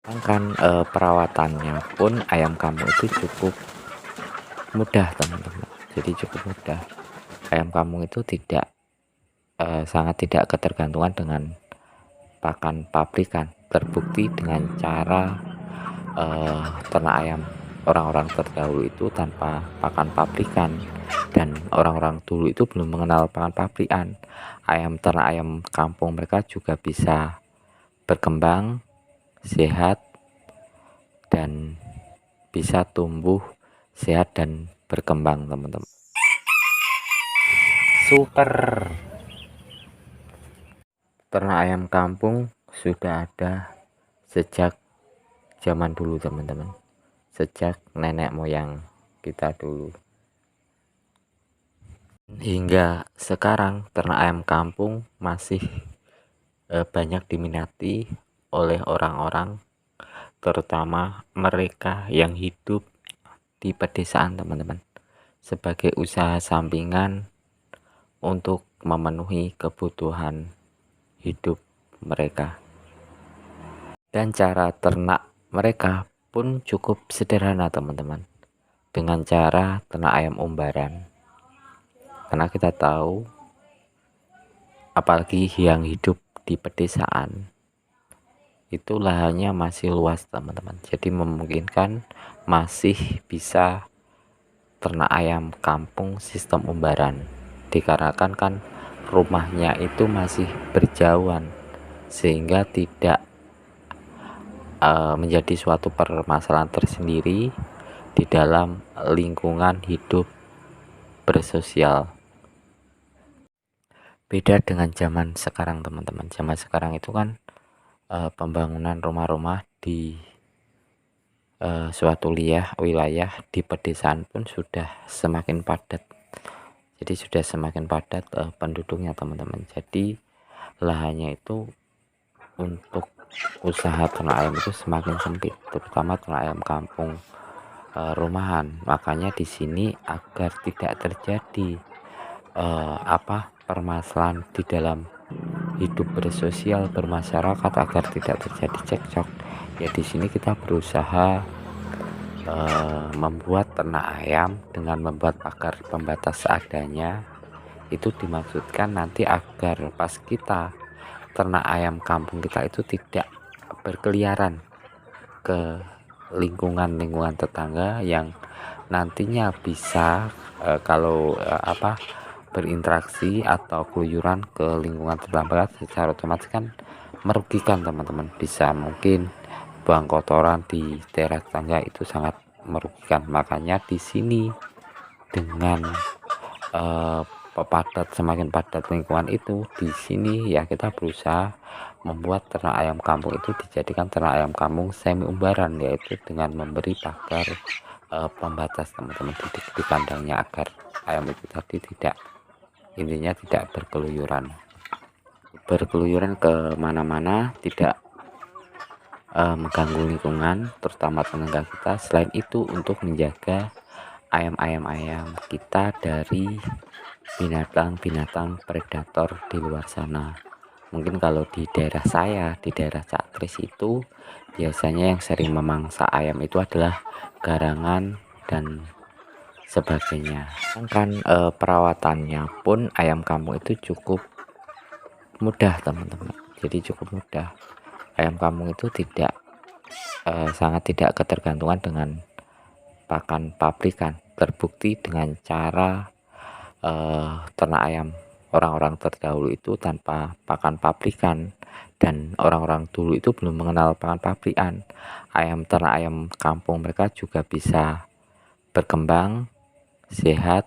Sedangkan perawatannya pun ayam kampung itu cukup mudah teman-teman, jadi cukup mudah. Ayam kampung itu sangat tidak ketergantungan dengan pakan pabrikan, terbukti dengan cara ternak ayam orang-orang terdahulu itu tanpa pakan pabrikan, dan orang-orang dulu itu belum mengenal pakan pabrikan. Ternak ayam kampung mereka juga bisa berkembang sehat dan bisa tumbuh sehat dan berkembang teman-teman. Super. Ternak ayam kampung sudah ada sejak zaman dulu teman-teman, sejak nenek moyang kita dulu hingga sekarang. Ternak ayam kampung masih banyak diminati oleh orang-orang, terutama mereka yang hidup di pedesaan teman-teman, sebagai usaha sampingan untuk memenuhi kebutuhan hidup mereka. Dan cara ternak mereka pun cukup sederhana teman-teman, dengan cara ternak ayam umbaran. Karena kita tahu, apalagi yang hidup di pedesaan, itu lahannya masih luas teman-teman, jadi memungkinkan masih bisa ternak ayam kampung sistem umbaran, dikarenakan kan rumahnya itu masih berjauhan, sehingga tidak menjadi suatu permasalahan tersendiri di dalam lingkungan hidup bersosial. Beda dengan zaman sekarang teman-teman. Zaman sekarang itu kan pembangunan rumah-rumah di suatu wilayah di pedesaan pun sudah semakin padat. Jadi sudah semakin padat penduduknya teman-teman. Jadi lahannya itu untuk usaha ternak ayam itu semakin sempit, terutama ternak ayam kampung rumahan. Makanya di sini agar tidak terjadi permasalahan di dalam hidup bersosial bermasyarakat, agar tidak terjadi cekcok, ya di sini kita berusaha membuat ternak ayam dengan membuat pagar pembatas seadanya. Itu dimaksudkan nanti agar pas kita ternak ayam kampung kita itu tidak berkeliaran ke lingkungan tetangga, yang nantinya bisa kalau berinteraksi atau keluyuran ke lingkungan tetangga, secara otomatis kan merugikan teman-teman. Bisa mungkin buang kotoran di daerah tetangga, itu sangat merugikan. Makanya di sini dengan semakin padat lingkungan itu, di sini ya kita berusaha membuat ternak ayam kampung itu dijadikan ternak ayam kampung semi umbaran, yaitu dengan memberi pagar pembatas teman-teman di kandangnya, agar ayam itu tadi intinya tidak berkeluyuran kemana-mana, tidak mengganggu lingkungan terutama tetangga kita. Selain itu untuk menjaga ayam kita dari binatang-binatang predator di luar sana. Mungkin kalau di daerah saya, di daerah Cakris itu biasanya yang sering memangsa ayam itu adalah garangan dan sebagainya. Sedangkan perawatannya pun ayam kampung itu cukup mudah teman-teman, jadi cukup mudah. Ayam kampung itu sangat tidak ketergantungan dengan pakan pabrikan, terbukti dengan cara ternak ayam orang-orang terdahulu itu tanpa pakan pabrikan, dan orang-orang dulu itu belum mengenal pakan pabrikan. Ternak ayam kampung mereka juga bisa berkembang sehat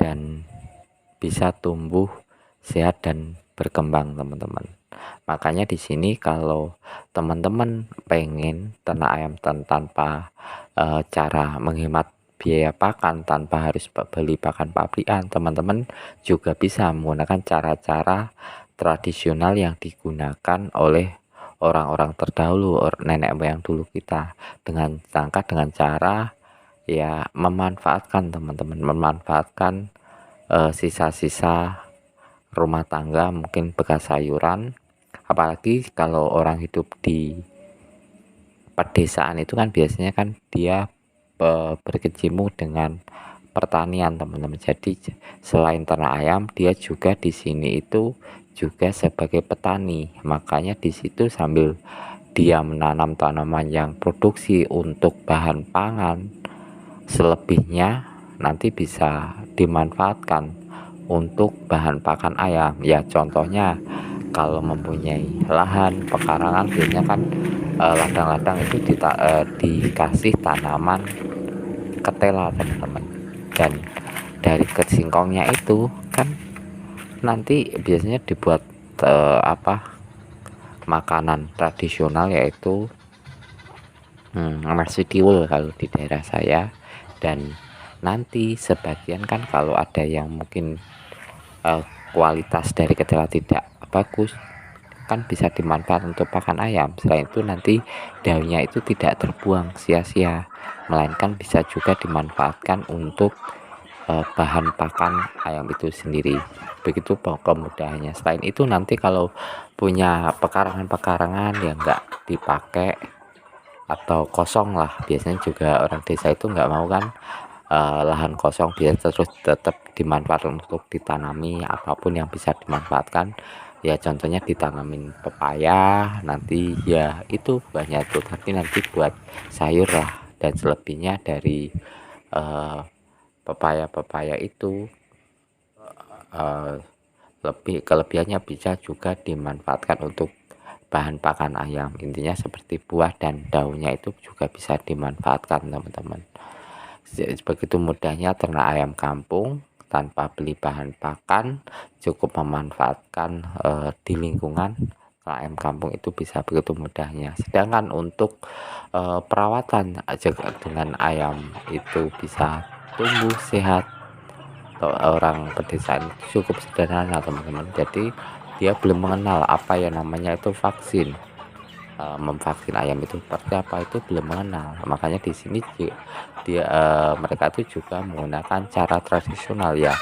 dan bisa tumbuh sehat dan berkembang teman-teman. Makanya di sini kalau teman-teman pengen ternak ayam tanpa cara menghemat biaya pakan, tanpa harus beli pakan pabrikan, teman-teman juga bisa menggunakan cara-cara tradisional yang digunakan oleh orang-orang terdahulu, nenek moyang dulu kita, dengan cara ya memanfaatkan teman-teman, memanfaatkan sisa-sisa rumah tangga, mungkin bekas sayuran. Apalagi kalau orang hidup di pedesaan itu kan biasanya kan dia berkecimpung dengan pertanian teman-teman. Jadi selain ternak ayam, dia juga di sini itu juga sebagai petani. Makanya di situ sambil dia menanam tanaman yang produksi untuk bahan pangan, selebihnya nanti bisa dimanfaatkan untuk bahan pakan ayam. Ya contohnya kalau mempunyai lahan pekarangan, biasanya kan ladang-ladang itu dikasih tanaman ketela teman-teman. Dan dari kesingkongnya itu kan nanti biasanya dibuat makanan tradisional, yaitu nasi tiwul kalau di daerah saya. Dan nanti sebagian kan kalau ada yang mungkin kualitas dari ketela tidak bagus, kan bisa dimanfaatkan untuk pakan ayam. Selain itu nanti daunnya itu tidak terbuang sia-sia, melainkan bisa juga dimanfaatkan untuk bahan pakan ayam itu sendiri. Begitu kemudahannya. Selain itu nanti kalau punya pekarangan-pekarangan yang enggak dipakai atau kosong lah, biasanya juga orang desa itu nggak mau kan lahan kosong, biar terus tetap dimanfaatkan untuk ditanami apapun yang bisa dimanfaatkan. Ya contohnya ditanamin pepaya, nanti ya itu banyak tuh, tapi nanti buat sayur lah. Dan selebihnya dari pepaya itu lebih kelebihannya bisa juga dimanfaatkan untuk bahan pakan ayam. Intinya seperti buah dan daunnya itu juga bisa dimanfaatkan teman-teman. Begitu mudahnya ternak ayam kampung tanpa beli bahan pakan, cukup memanfaatkan di lingkungan. Ayam kampung itu bisa begitu mudahnya. Sedangkan untuk perawatan aja dengan ayam itu bisa tumbuh sehat, orang pedesaan cukup sederhana teman-teman. Jadi dia belum mengenal apa yang namanya itu vaksin. Memvaksin ayam itu seperti apa itu belum mengenal. Makanya di sini mereka itu juga menggunakan cara tradisional, ya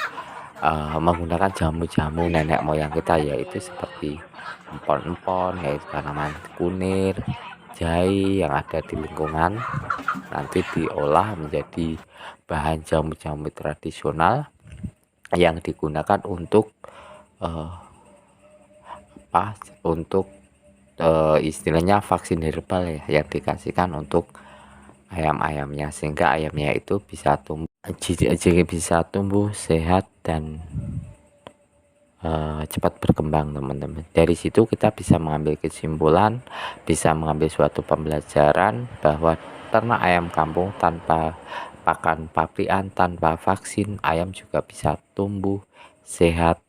menggunakan jamu-jamu nenek moyang kita, yaitu seperti empon-empon, yaitu tanaman kunir, jahe yang ada di lingkungan, nanti diolah menjadi bahan jamu-jamu tradisional yang digunakan untuk istilahnya vaksin herbal, ya, yang dikasihkan untuk ayam-ayamnya, sehingga ayamnya itu bisa tumbuh sehat dan cepat berkembang teman-teman. Dari situ kita bisa mengambil kesimpulan, bisa mengambil suatu pembelajaran bahwa ternak ayam kampung tanpa pakan pabrikan, tanpa vaksin, ayam juga bisa tumbuh sehat